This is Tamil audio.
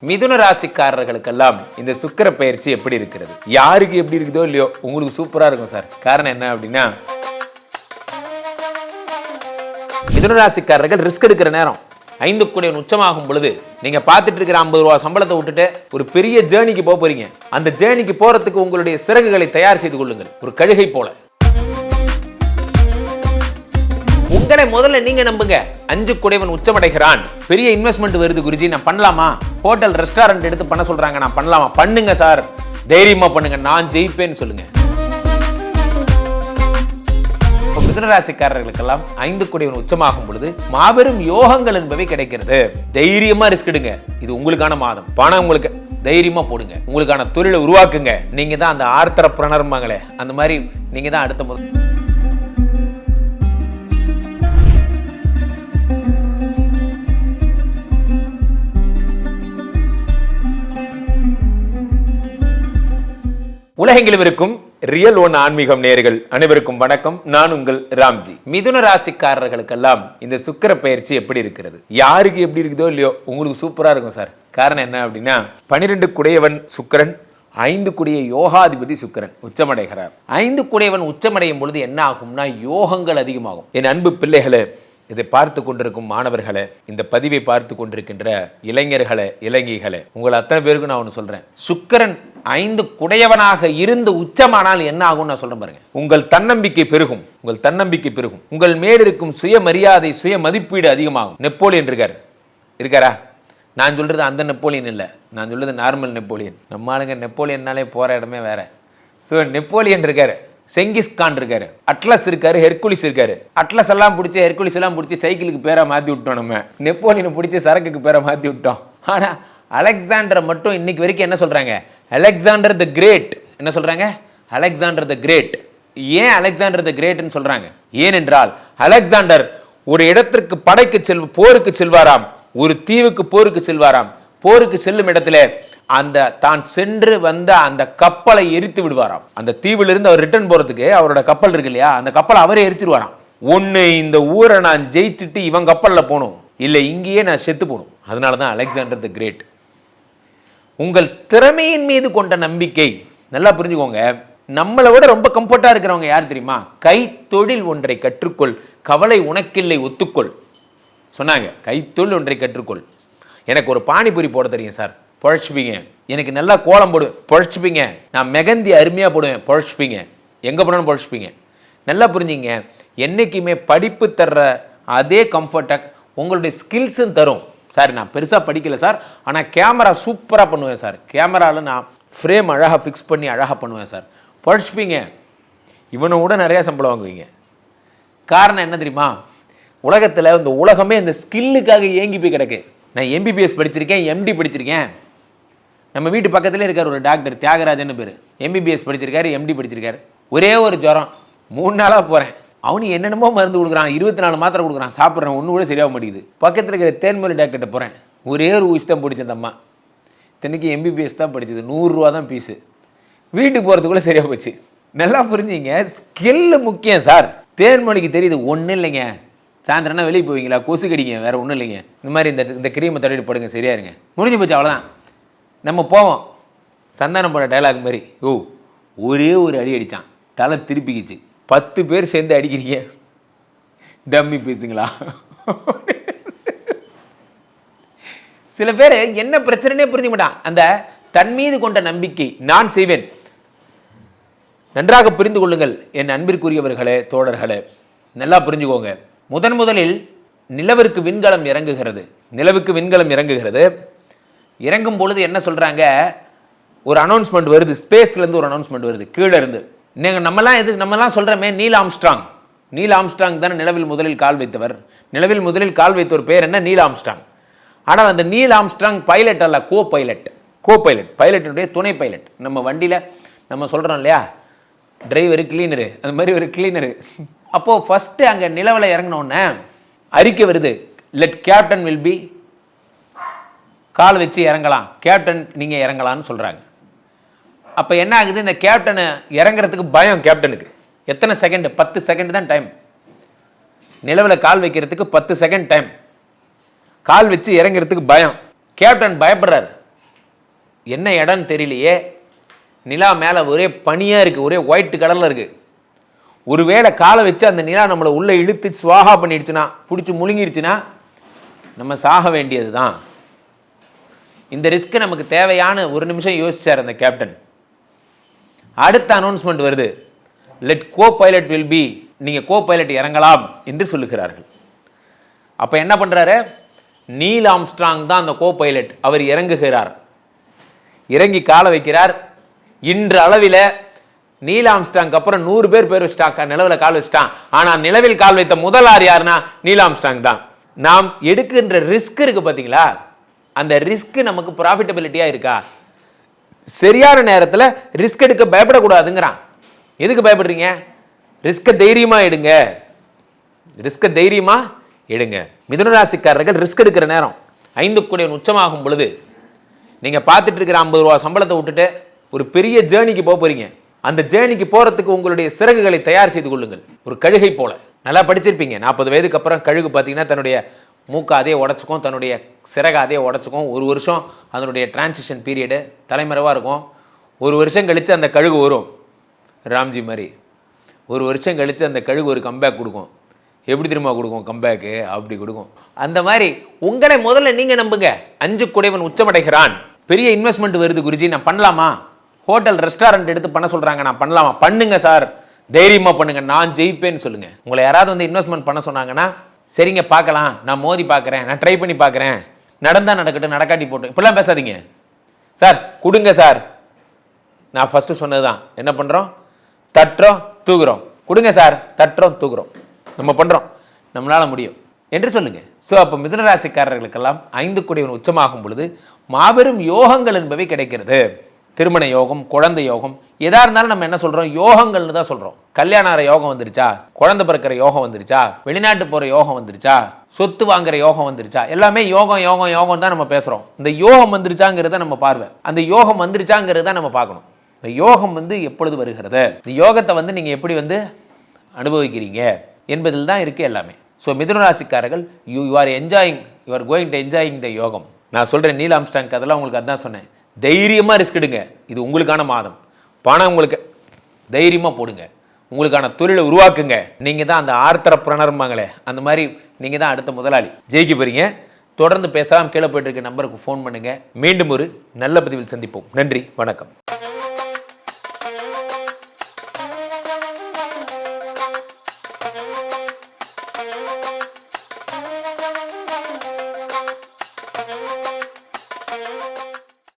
மிதுன ராசிக்காரர்களுக்கெல்லாம் இந்த சுக்கிர பயிற்சி எப்படி இருக்கிறது? யாருக்கு எப்படி இருக்குதோ இல்லையோ, உங்களுக்கு சூப்பரா இருக்கும் சார். காரணம் என்ன அப்படின்னா, மிதுன ராசிக்காரர்கள் ரிஸ்க் எடுக்கிற நேரம் 5 கூடிய உச்சமாகும் பொழுது நீங்க பார்த்துட்டு இருக்கிற 50 ரூபா சம்பளத்தை விட்டுட்டு ஒரு பெரிய ஜேர்னிக்கு போறீங்க. அந்த ஜேர்னிக்கு போறதுக்கு உங்களுடைய சிறகுகளை தயார் செய்து கொள்ளுங்கள், ஒரு கழுகை போல. உங்களை முதல்ல நீங்க நம்புங்க. 5 குடைவன் உச்சமடைகிறான், பெரிய இன்வெஸ்ட்மெண்ட் வருது குருஜி, நான் பண்ணலாமா? ஹோட்டல் ரெஸ்டாரண்ட் எடுத்து பண்ண சொல்றாங்க, நான் பண்ணலாமா? பண்ணுங்க சார், தைரியமா பண்ணுங்க, நான் ஜெயிப்பேன்னு சொல்லுங்க. மிதுன ராசிக்காரர்களுக்கெல்லாம் 5 குடைவன் உச்சமாகும் பொழுது மாபெரும் யோகங்கள் என்பவை கிடைக்கிறது. தைரியமா ரிஸ்க் எடுங்க, இது உங்களுக்கான மாதம். பணம் உங்களுக்கு தைரியமா போடுங்க, உங்களுக்கான தொழிலை உருவாக்குங்க. நீங்க தான் அந்த ஆர்த்தரப்பிரனர்மாங்களே, அந்த மாதிரி நீங்க தான் அடுத்த முதல். உலகெங்கிலும் இருக்கும் ரியல் ஒன் ஆன்மீகம் நேயர்கள் அனைவருக்கும் வணக்கம். நான் உங்கள் ராம்ஜி. மிதுன ராசிக்காரர்களுக்கெல்லாம் இந்த சுக்கிர பயிற்சி எப்படி இருக்கிறது? யாருக்கு எப்படி இருக்குதோ இல்லையோ, உங்களுக்கு சூப்பரா இருக்கும் சார். காரணம் என்ன அப்படின்னா, 12 குடையவன் சுக்கிரன், 5 குடைய யோகாதிபதி சுக்கிரன் உச்சமடைகிறார். 5 குடையவன் உச்சமடையும் பொழுது என்ன ஆகும்னா, யோகங்கள் அதிகமாகும். என் அன்பு பிள்ளைகளே, இதை பார்த்து கொண்டிருக்கும் மாணவர்களே, இந்த பதிவை பார்த்து கொண்டிருக்கின்ற இளைஞர்களே, இளைஞர்களே, உங்கள் அத்தனை பேருக்கு நான் ஒன்று சொல்றேன். சுக்கிரன் 5 குடையவனாக இருந்து உச்சமானால் என்ன ஆகும் நான் சொல்றேன் பாருங்க. உங்கள் தன்னம்பிக்கை பெருகும், உங்கள் தன்னம்பிக்கை பெருகும், உங்கள் மேல் இருக்கும் சுயமரியாதை, சுய மதிப்பீடு அதிகமாகும். நெப்போலியன் இருக்காரா? நான் சொல்றது அந்த நெப்போலியன் இல்லை, நான் சொல்றது நார்மல் நெப்போலியன். நம்ம ஆளுங்க நெப்போலியன்னாலே போற இடமே வேற. ஸோ நெப்போலியன் இருக்காரு, செங்கிஸ்கான் இருக்காரு, அட்லஸ் இருக்காரு, ஹெர்குலிஸ் இருக்காரு. அட்லஸ் எல்லாம் பிடிச்சி, ஹெர்குலிஸ் எல்லாம் பிடிச்சி சைக்கிளுக்கு பேரை மாற்றி விட்டோம். நம்ம நெப்போலியனை பிடிச்சி சரக்குக்கு பேரை மாற்றி விட்டோம். ஆனால் அலெக்சாண்டரை மட்டும் இன்னைக்கு வரைக்கும் என்ன சொல்றாங்க? Alexander the great. என்ன சொல்றாங்க? Alexander the great. ஏன் அலெக்சாண்டர் த கிரேட்னு சொல்றாங்க? ஏனென்றால் அலெக்சாண்டர் ஒரு இடத்திற்கு போருக்கு செல்வாராம், ஒரு தீவுக்கு போருக்கு செல்வாராம். போருக்கு செல்லும் இடத்துல அந்த தான் சென்று வந்த அந்த கப்பலை எரித்து விடுவாராம். அந்த தீவிலிருந்து அவர் ரிட்டர்ன் போறதுக்கு அவரோட கப்பல் இருக்கு இல்லையா, அந்த கப்பலை அவரே எரிச்சிருவாராம். ஒன்னு இந்த ஊரை நான் ஜெயிச்சுட்டு இவன் கப்பல்ல போகணும், இல்ல இங்கேயே நான் செத்து போகணும். அதனாலதான் அலெக்சாண்டர் த கிரேட். உங்கள் திறமையின் மீது கொண்ட நம்பிக்கை நல்லா புரிஞ்சுக்கோங்க. நம்மளை விட ரொம்ப கம்ஃபர்ட்டா இருக்கிறவங்க யார் தெரியுமா? கை தொழில் ஒன்றை கற்றுக்கொள், கவலை உனக்கில்லை ஒத்துக்கொள் சொன்னாங்க. கைத்தொழில் ஒன்றை கற்றுக்கொள். எனக்கு ஒரு பானிபூரி போட தெரியும் சார், பொழைச்சிப்பீங்க. எனக்கு நல்லா கோலம் போடுவேன், பொழைச்சிப்பீங்க. நான் மெகந்தி அருமையா போடுவேன், பொழைச்சிப்பீங்க. எங்க போனாலும் பொழைச்சிப்பீங்க. நல்லா புரிஞ்சுங்க. என்னைக்குமே படிப்பு தர்ற அதே கம்ஃபர்ட்டை உங்களுடைய ஸ்கில்ஸும் தரும். சார் நான் பெருசாக படிக்கல சார், ஆனால் கேமரா சூப்பராக பண்ணுவேன் சார், கேமராவில் நான் ஃப்ரேம் அழகாக ஃபிக்ஸ் பண்ணி அழகாக பண்ணுவேன் சார், பொழைச்சிப்பீங்க. இவனை விட நிறையா சம்பளம் வாங்குவீங்க. காரணம் என்ன தெரியுமா? உலகத்தில் இந்த உலகமே இந்த ஸ்கில்லுக்காக ஏங்கி போய் கிடக்கு. நான் எம்பிபிஎஸ் படிச்சிருக்கேன், எம்டி படிச்சிருக்கேன். நம்ம வீட்டு பக்கத்துலேயே இருக்கார் ஒரு டாக்டர், தியாகராஜன் பேர். எம்பிபிஎஸ் படிச்சிருக்காரு, எம்டி படிச்சிருக்காரு. ஒரே ஒரு ஜுரம், 3 நாளாக போகிறேன். அவனு என்னென்னமோ மருந்து கொடுக்குறான், 24 மாத்திரை கொடுக்குறான், சாப்பிட்றேன், ஒன்று கூட சரியாக மாட்டேங்குது. பக்கத்தில் இருக்கிற தேன்மொழி டாக்டர்கிட்ட போகிறேன், ஒரே ஒரு ஊசி தான் பிடிச்ச அந்த அம்மா. இத்தனைக்கு எம்பிபிஎஸ் தான் படிச்சது, 100 ரூபா தான் ஃபீஸு. வீட்டுக்கு போகிறதுக்குள்ளே சரியாக போச்சு. நல்லா புரிஞ்சுங்க, ஸ்கில்லு முக்கியம் சார். தேன்மொழிக்கு தெரியுது, ஒன்றும் இல்லைங்க, சாயந்தரம்னா வெளியே போவீங்களா, கொசு கடிங்க, வேறு ஒன்றும் இல்லைங்க, இந்த மாதிரி இந்த கிரீமை தடவி படுங்க, சரியா இருங்க, முடிஞ்சு போச்சு, அவ்வளோதான். நம்ம போவோம். சந்தானம் போட டைலாக் மாதிரி, ஒரே ஒரு அடி அடித்தான், தலை திருப்பிக்கிச்சு. 10 பேர் சேர்ந்து அடிக்கிறீங்க, டம்மி பேசுங்களா? சில பேர் என்ன பிரச்சனைனே புரிஞ்சுக்க மாட்டான். அந்த தன் மீது கொண்ட நம்பிக்கை, நான் செய்வேன். நன்றாக புரிந்து கொள்ளுங்கள் என் அன்பிற்குரியவர்களே, தோழர்களே, நல்லா புரிஞ்சுக்கோங்க. முதலில் நிலவிற்கு விண்கலம் இறங்குகிறது. நிலவுக்கு விண்கலம் இறங்குகிறது. இறங்கும் பொழுது என்ன சொல்றாங்க? ஒரு அனௌன்ஸ்மெண்ட் வருது, ஸ்பேஸ்ல இருந்து ஒரு அனௌன்ஸ்மெண்ட் வருது, கீழே இருந்து. நம்மலாம் சொல்றமே, நீல் ஆம்ஸ்ட்ராங் தானே நிலவில் முதலில் கால் வைத்தவர். நிலவில் முதலில் கால் வைத்தவர் பேர் என்ன? Neil Armstrong. ஆனால் அந்த நீல் ஆம்ஸ்ட்ராங் பைலட் அல்ல, கோ பைலட், பைலட்டுடைய துணை பைலட். நம்ம வண்டியில நம்ம சொல்றோம் இல்லையா, டிரைவரு கிளீனரு, அந்த மாதிரி ஒரு கிளீனரு. அப்போ ஃபர்ஸ்ட் அங்க நிலவில் இறங்கினோன்னு அறிக்கை வருது, லெட் கேப்டன் வில் பி, கால் வச்சு இறங்கலாம், கேப்டன் நீங்க இறங்கலாம்னு சொல்றாங்க. அப்போ என்ன ஆகுது? இந்த கேப்டனை இறங்குறதுக்கு பயம். கேப்டனுக்கு எத்தனை செகண்ட்? 10 செகண்ட் தான் டைம். நிலவில் கால் வைக்கிறதுக்கு 10 செகண்ட் டைம். கால் வச்சு இறங்குறதுக்கு பயம். கேப்டன் பயப்படுறாரு. என்ன இடம்னு தெரியலையே, நிலா மேலே ஒரே பனியாக இருக்குது, ஒரே ஒயிட் கலரில் இருக்குது. ஒருவேளை காலை வச்சு அந்த நிலா நம்மளை உள்ளே இழுத்து சுவாகா பண்ணிடுச்சுன்னா, பிடிச்சி முழுங்கிருச்சுன்னா நம்ம சாக வேண்டியது தான். இந்த ரிஸ்க்கு நமக்கு தேவையான ஒரு நிமிஷம் யோசிச்சார் அந்த கேப்டன். அடுத்த அனௌன்ஸ்மெண்ட் வருது, let co pilot will be, நீங்கள் கோ பைலட் இறங்கலாம் என்று சொல்லுகிறார்கள். அப்போ என்ன பண்ணுறாரு, நீல் ஆம்ஸ்ட்ராங் தான் அந்த கோ பைலட். அவர் இறங்குகிறார், இறங்கி காலை வைக்கிறார். இன்று அளவில் நீல் ஆம்ஸ்ட்ராங்க்கு அப்புறம் 100 பேர் வச்சுட்டாங்க, நிலவில் கால் வச்சுட்டான். ஆனால் நிலவில் கால் வைத்த முதல் ஆள் யாருன்னா நீல் ஆம்ஸ்ட்ராங் தான். நாம் எடுக்கின்ற ரிஸ்க் இருக்கு பார்த்தீங்களா, அந்த ரிஸ்க் நமக்கு ப்ராஃபிட்டபிலிட்டியாக இருக்கா? சரியான நேரத்தில் ரிஸ்க் எடுக்க பயப்படக்கூடாதுங்கிறான். எதுக்கு பயப்படுறீங்க? ரிஸ்கை தைரியமாக எடுங்க, ரிஸ்கை தைரியமாக எடுங்க. மிதுன ராசிக்காரர்கள் ரிஸ்க் எடுக்கிற நேரம் 5 கூடியவன் உச்சமாகும் பொழுது நீங்கள் பார்த்துட்டு இருக்கிற 50 ரூபா சம்பளத்தை விட்டுட்டு ஒரு பெரிய ஜேர்னிக்கு போக போறீங்க. அந்த ஜேர்னிக்கு போகிறதுக்கு உங்களுடைய சிறகுகளை தயார் செய்து கொள்ளுங்கள். ஒரு கழுகை போல. நல்லா படிச்சிருப்பீங்க, 40 வயதுக்கு அப்புறம் கழுகு பார்த்தீங்கன்னா தன்னுடைய மூக்கை அதே உடச்சிக்கும், தன்னுடைய சிறகை அதே உடச்சிக்கும். 1 வருஷம் அதனுடைய டிரான்சிஷன் பீரியடு தலைமறைவாக இருக்கும். 1 வருஷம் கழித்து அந்த கழுகு வரும், ராம்ஜி மாதிரி. 1 வருஷம் கழித்து அந்த கழுகு ஒரு கம்பேக் கொடுக்கும். எப்படி திரும்ப கொடுக்கும் கம்பேக்கு? அப்படி கொடுக்கும். அந்த மாதிரி உங்களை முதல்ல நீங்கள் நம்புங்க. 5 குடைவன் உச்சமடைகிறான். பெரிய இன்வெஸ்ட்மெண்ட் வருது குருஜி, நான் பண்ணலாமா? ஹோட்டல் ரெஸ்டாரண்ட் எடுத்து பண்ண சொல்கிறாங்க, நான் பண்ணலாமா? பண்ணுங்க சார், தைரியமாக பண்ணுங்க, நான் ஜெயிப்பேன்னு சொல்லுங்க. உங்களை யாராவது வந்து இன்வெஸ்ட்மெண்ட் பண்ண சொன்னாங்கன்னா, சரிங்க பார்க்கலாம், நான் மோதி பார்க்குறேன், நான் ட்ரை பண்ணி பார்க்குறேன், நடந்தால் நடக்கட்டும், நடக்காட்டி போட்டு, இப்படிலாம் பேசாதீங்க சார். கொடுங்க சார். நான் ஃபஸ்ட்டு சொன்னது தான். என்ன பண்ணுறோம்? தட்டுறோம், தூக்குறோம். கொடுங்க சார், தட்டுறோம், தூக்குறோம். நம்ம பண்ணுறோம், நம்மளால் முடியும் என்று சொல்லுங்க. ஸோ அப்போ மிதுன ராசிக்காரர்களுக்கெல்லாம் 5 குடைவன் உச்சமாகும் பொழுது மாபெரும் யோகங்கள் என்பவை கிடைக்கிறது. திருமண யோகம், குழந்தை யோகம், எதா இருந்தாலும் நம்ம என்ன சொல்றோம்? யோகங்கள்னு தான் சொல்றோம். கல்யாண யோகம் வந்துருச்சா, குழந்தை பிறக்கிற யோகம் வந்துருச்சா, வெளிநாட்டு போற யோகம் வந்துருச்சா, சொத்து வாங்குற யோகம் வந்துருச்சா, எல்லாமே யோகம் யோகம் யோகம் தான் நம்ம பேசுறோம். இந்த யோகம் வந்துருச்சாங்கிறத நம்ம பார்வை, அந்த யோகம் வந்துருச்சாங்கிறத நம்ம பார்க்கணும். இந்த யோகம் எப்பொழுது வருகிறது, இந்த யோகத்தை நீங்க எப்படி அனுபவிக்கிறீங்க என்பதில் தான் இருக்கு எல்லாமே. ஸோ மிதுன ராசிக்காரர்கள் you are enjoying, you are going to enjoying the யோகம். நான் சொல்றேன், நீல் ஆம்ஸ்ட்ராங் அதெல்லாம் உங்களுக்கு அதான் சொன்னேன். தைரியமாக ரிஸ்க் எடுங்க, இது உங்களுக்கான மாதம். பணம் உங்களுக்கு தைரியமாக போடுங்க, உங்களுக்கான தொழிலை உருவாக்குங்க. நீங்கள் தான் அந்த ஆர்த்தரப்பிரணர்மாங்களே, அந்த மாதிரி நீங்கள் தான் அடுத்த முதலாளி, ஜெயிக்க போறீங்க. தொடர்ந்து பேசலாம். கீழே போயிட்டு இருக்க நம்பருக்கு ஃபோன் பண்ணுங்க. மீண்டும் ஒரு நல்ல பதிவில் சந்திப்போம். நன்றி, வணக்கம்.